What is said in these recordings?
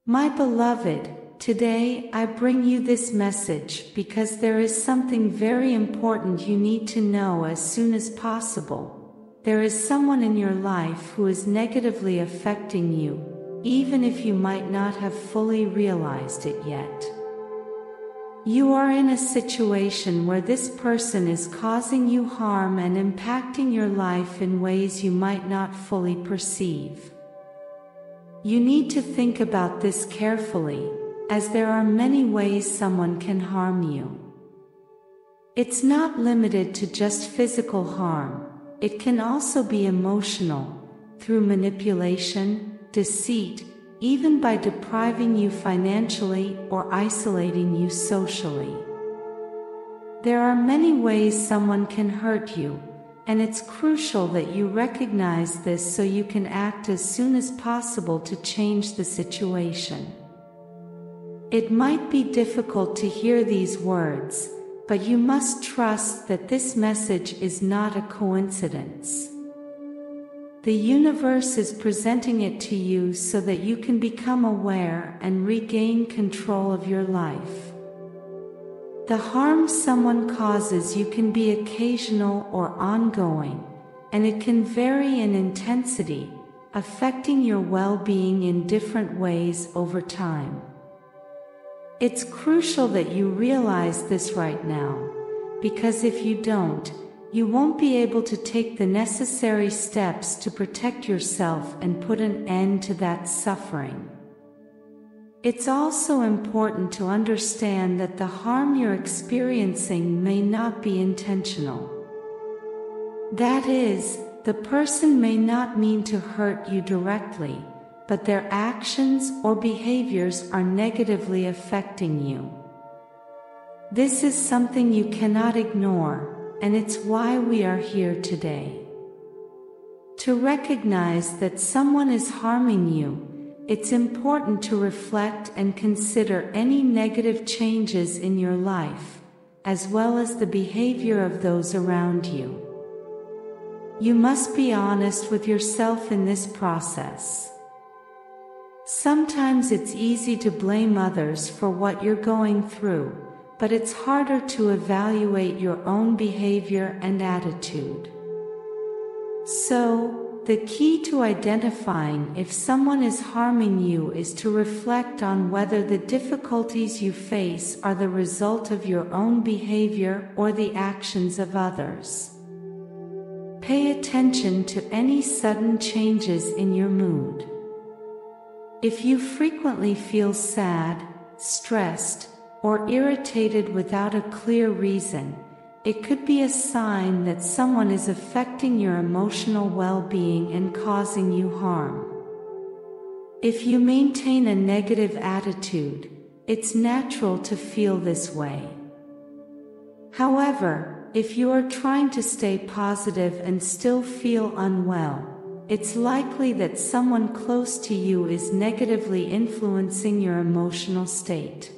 My beloved, today I bring you this message because there is something very important you need to know as soon as possible. There is someone in your life who is negatively affecting you, even if you might not have fully realized it yet. You are in a situation where this person is causing you harm and impacting your life in ways you might not fully perceive. You need to think about this carefully, as there are many ways someone can harm you. It's not limited to just physical harm, it can also be emotional, through manipulation, deceit, even by depriving you financially or isolating you socially. There are many ways someone can hurt you, and it's crucial that you recognize this so you can act as soon as possible to change the situation. It might be difficult to hear these words, but you must trust that this message is not a coincidence. The universe is presenting it to you so that you can become aware and regain control of your life. The harm someone causes you can be occasional or ongoing, and it can vary in intensity, affecting your well-being in different ways over time. It's crucial that you realize this right now, because if you don't, you won't be able to take the necessary steps to protect yourself and put an end to that suffering. It's also important to understand that the harm you're experiencing may not be intentional. That is, the person may not mean to hurt you directly, but their actions or behaviors are negatively affecting you. This is something you cannot ignore, and it's why we are here today. To recognize that someone is harming you, it's important to reflect and consider any negative changes in your life, as well as the behavior of those around you. You must be honest with yourself in this process. Sometimes it's easy to blame others for what you're going through, but it's harder to evaluate your own behavior and attitude. So, the key to identifying if someone is harming you is to reflect on whether the difficulties you face are the result of your own behavior or the actions of others. Pay attention to any sudden changes in your mood. If you frequently feel sad, stressed, or irritated without a clear reason, it could be a sign that someone is affecting your emotional well-being and causing you harm. If you maintain a negative attitude, it's natural to feel this way. However, if you are trying to stay positive and still feel unwell, it's likely that someone close to you is negatively influencing your emotional state.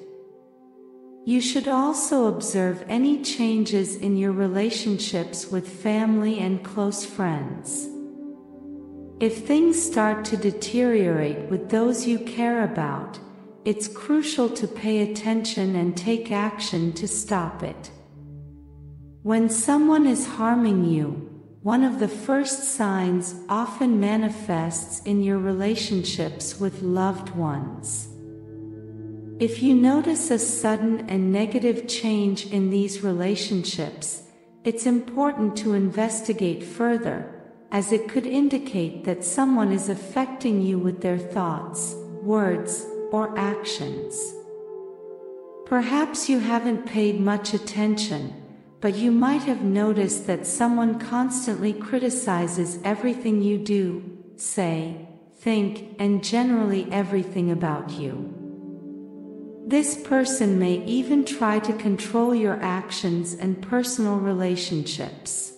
You should also observe any changes in your relationships with family and close friends. If things start to deteriorate with those you care about, it's crucial to pay attention and take action to stop it. When someone is harming you, one of the first signs often manifests in your relationships with loved ones. If you notice a sudden and negative change in these relationships, it's important to investigate further, as it could indicate that someone is affecting you with their thoughts, words, or actions. Perhaps you haven't paid much attention, but you might have noticed that someone constantly criticizes everything you do, say, think, and generally everything about you. This person may even try to control your actions and personal relationships.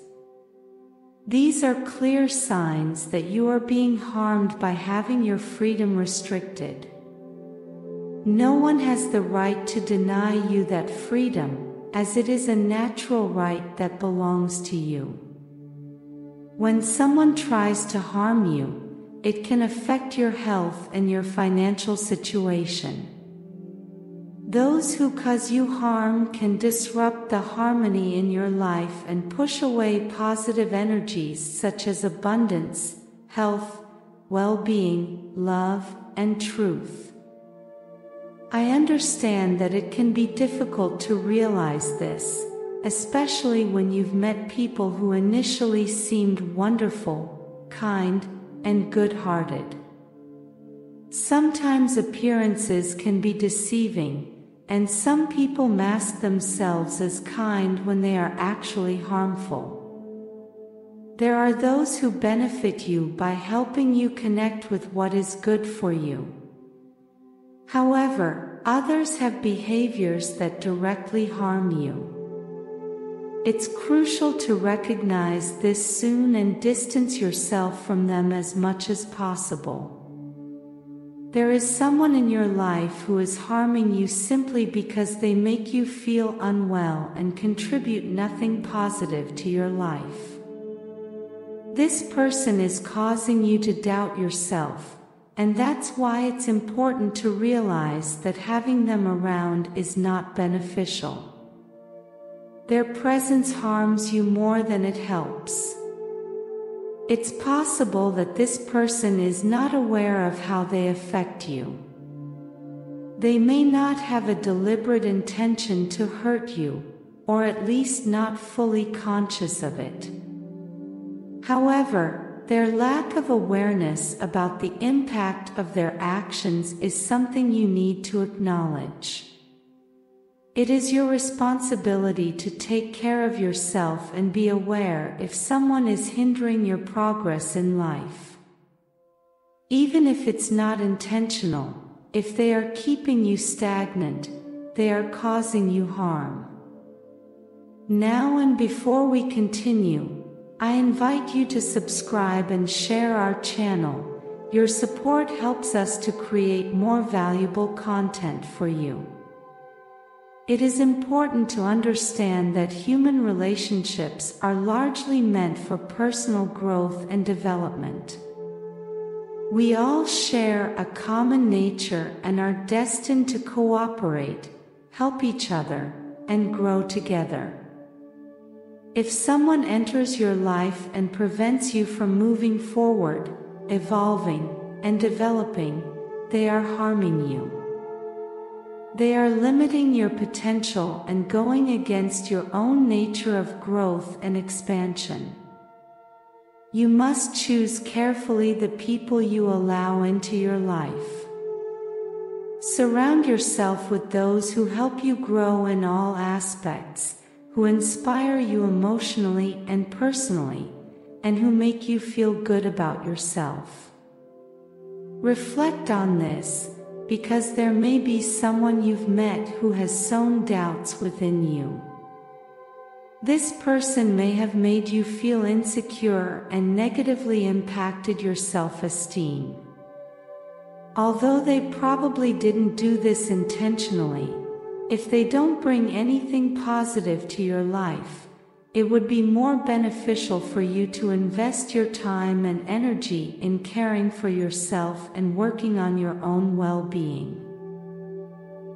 These are clear signs that you are being harmed by having your freedom restricted. No one has the right to deny you that freedom, as it is a natural right that belongs to you. When someone tries to harm you, it can affect your health and your financial situation. Those who cause you harm can disrupt the harmony in your life and push away positive energies such as abundance, health, well-being, love, and truth. I understand that it can be difficult to realize this, especially when you've met people who initially seemed wonderful, kind, and good-hearted. Sometimes appearances can be deceiving, and some people mask themselves as kind when they are actually harmful. There are those who benefit you by helping you connect with what is good for you. However, others have behaviors that directly harm you. It's crucial to recognize this soon and distance yourself from them as much as possible. There is someone in your life who is harming you simply because they make you feel unwell and contribute nothing positive to your life. This person is causing you to doubt yourself, and that's why it's important to realize that having them around is not beneficial. Their presence harms you more than it helps. It's possible that this person is not aware of how they affect you. They may not have a deliberate intention to hurt you, or at least not fully conscious of it. However, their lack of awareness about the impact of their actions is something you need to acknowledge. It is your responsibility to take care of yourself and be aware if someone is hindering your progress in life. Even if it's not intentional, if they are keeping you stagnant, they are causing you harm. Now and before we continue, I invite you to subscribe and share our channel. Your support helps us to create more valuable content for you. It is important to understand that human relationships are largely meant for personal growth and development. We all share a common nature and are destined to cooperate, help each other, and grow together. If someone enters your life and prevents you from moving forward, evolving, and developing, they are harming you. They are limiting your potential and going against your own nature of growth and expansion. You must choose carefully the people you allow into your life. Surround yourself with those who help you grow in all aspects, who inspire you emotionally and personally, and who make you feel good about yourself. Reflect on this, because there may be someone you've met who has sown doubts within you. This person may have made you feel insecure and negatively impacted your self-esteem. Although they probably didn't do this intentionally, if they don't bring anything positive to your life, it would be more beneficial for you to invest your time and energy in caring for yourself and working on your own well-being.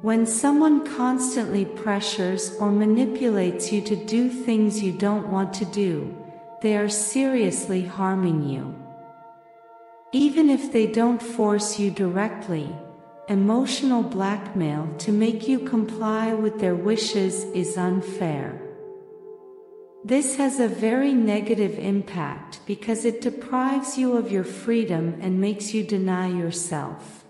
When someone constantly pressures or manipulates you to do things you don't want to do, they are seriously harming you. Even if they don't force you directly, emotional blackmail to make you comply with their wishes is unfair. This has a very negative impact because it deprives you of your freedom and makes you deny yourself.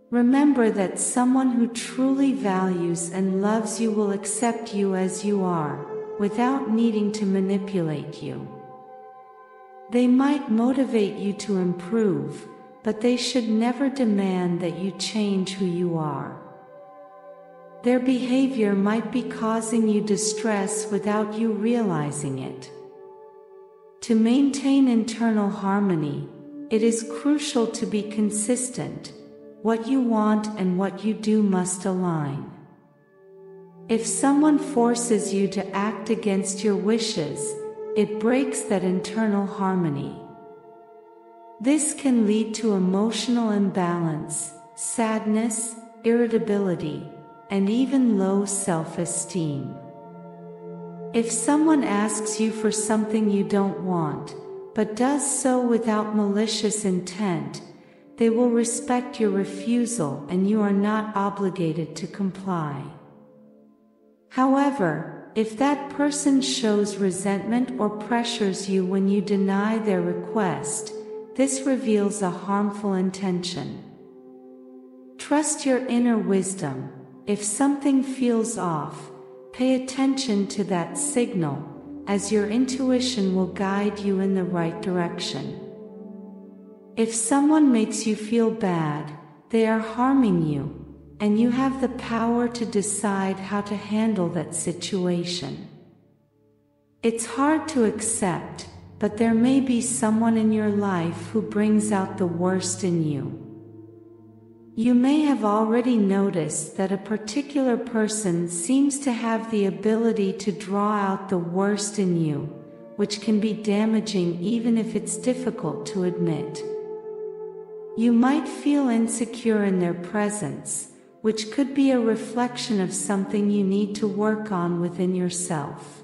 Remember that someone who truly values and loves you will accept you as you are, without needing to manipulate you. They might motivate you to improve, but they should never demand that you change who you are. Their behavior might be causing you distress without you realizing it. To maintain internal harmony, it is crucial to be consistent. What you want and what you do must align. If someone forces you to act against your wishes, it breaks that internal harmony. This can lead to emotional imbalance, sadness, irritability, and even low self-esteem. If someone asks you for something you don't want, but does so without malicious intent, they will respect your refusal and you are not obligated to comply. However, if that person shows resentment or pressures you when you deny their request, this reveals a harmful intention. Trust your inner wisdom. If something feels off, pay attention to that signal, as your intuition will guide you in the right direction. If someone makes you feel bad, they are harming you, and you have the power to decide how to handle that situation. It's hard to accept, but there may be someone in your life who brings out the worst in you. You may have already noticed that a particular person seems to have the ability to draw out the worst in you, which can be damaging even if it's difficult to admit. You might feel insecure in their presence, which could be a reflection of something you need to work on within yourself.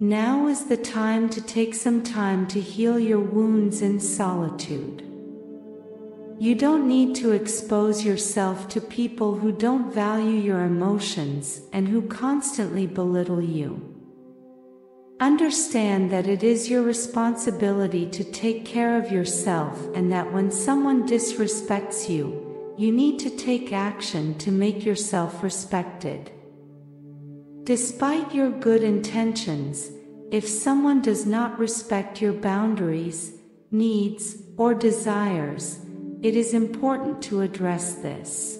Now is the time to take some time to heal your wounds in solitude. You don't need to expose yourself to people who don't value your emotions and who constantly belittle you. Understand that it is your responsibility to take care of yourself and that when someone disrespects you, you need to take action to make yourself respected. Despite your good intentions, if someone does not respect your boundaries, needs, or desires, it is important to address this.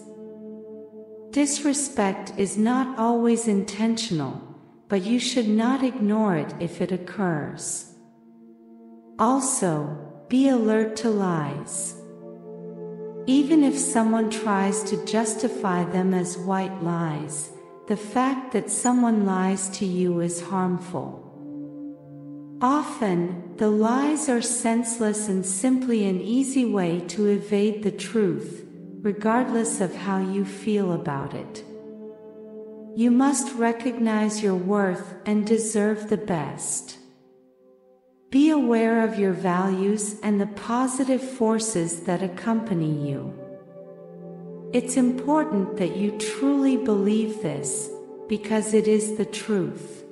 Disrespect is not always intentional, but you should not ignore it if it occurs. Also, be alert to lies. Even if someone tries to justify them as white lies, the fact that someone lies to you is harmful. Often, the lies are senseless and simply an easy way to evade the truth, regardless of how you feel about it. You must recognize your worth and deserve the best. Be aware of your values and the positive forces that accompany you. It's important that you truly believe this, because it is the truth.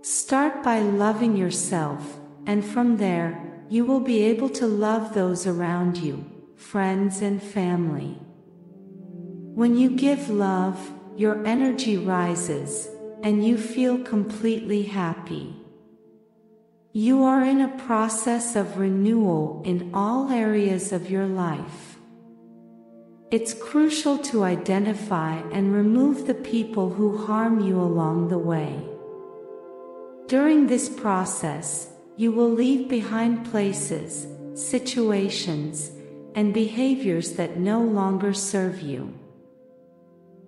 Start by loving yourself, and from there, you will be able to love those around you, friends and family. When you give love, your energy rises, and you feel completely happy. You are in a process of renewal in all areas of your life. It's crucial to identify and remove the people who harm you along the way. During this process, you will leave behind places, situations, and behaviors that no longer serve you.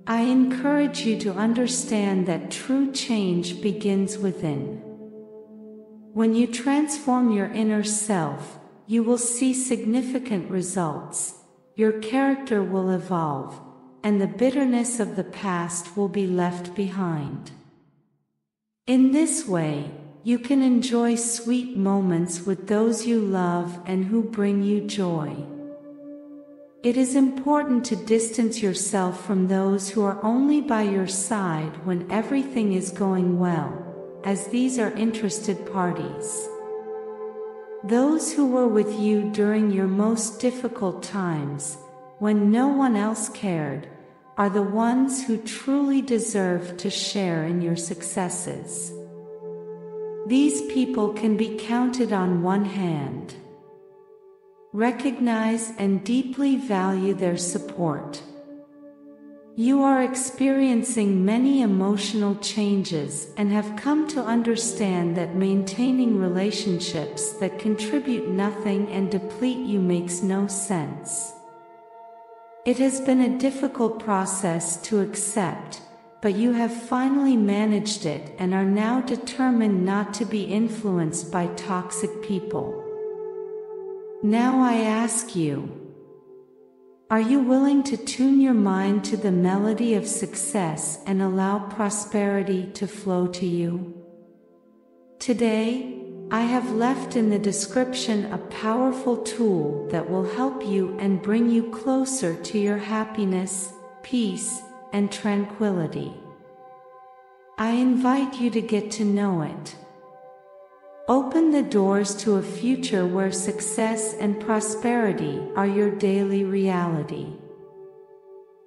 I encourage you to understand that true change begins within. When you transform your inner self, you will see significant results, your character will evolve, and the bitterness of the past will be left behind. In this way, you can enjoy sweet moments with those you love and who bring you joy. It is important to distance yourself from those who are only by your side when everything is going well, as these are interested parties. Those who were with you during your most difficult times, when no one else cared, are the ones who truly deserve to share in your successes. These people can be counted on one hand. Recognize and deeply value their support. You are experiencing many emotional changes and have come to understand that maintaining relationships that contribute nothing and deplete you makes no sense. It has been a difficult process to accept, but you have finally managed it and are now determined not to be influenced by toxic people. Now I ask you, are you willing to tune your mind to the melody of success and allow prosperity to flow to you? Today, I have left in the description a powerful tool that will help you and bring you closer to your happiness, peace, and tranquility. I invite you to get to know it. Open the doors to a future where success and prosperity are your daily reality.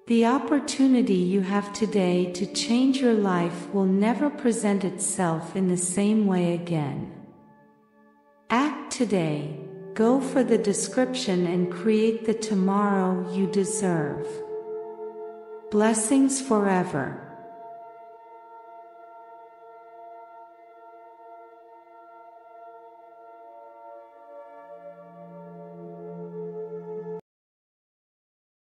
The opportunity you have today to change your life will never present itself in the same way again. Act today, go for the description and create the tomorrow you deserve. Blessings forever.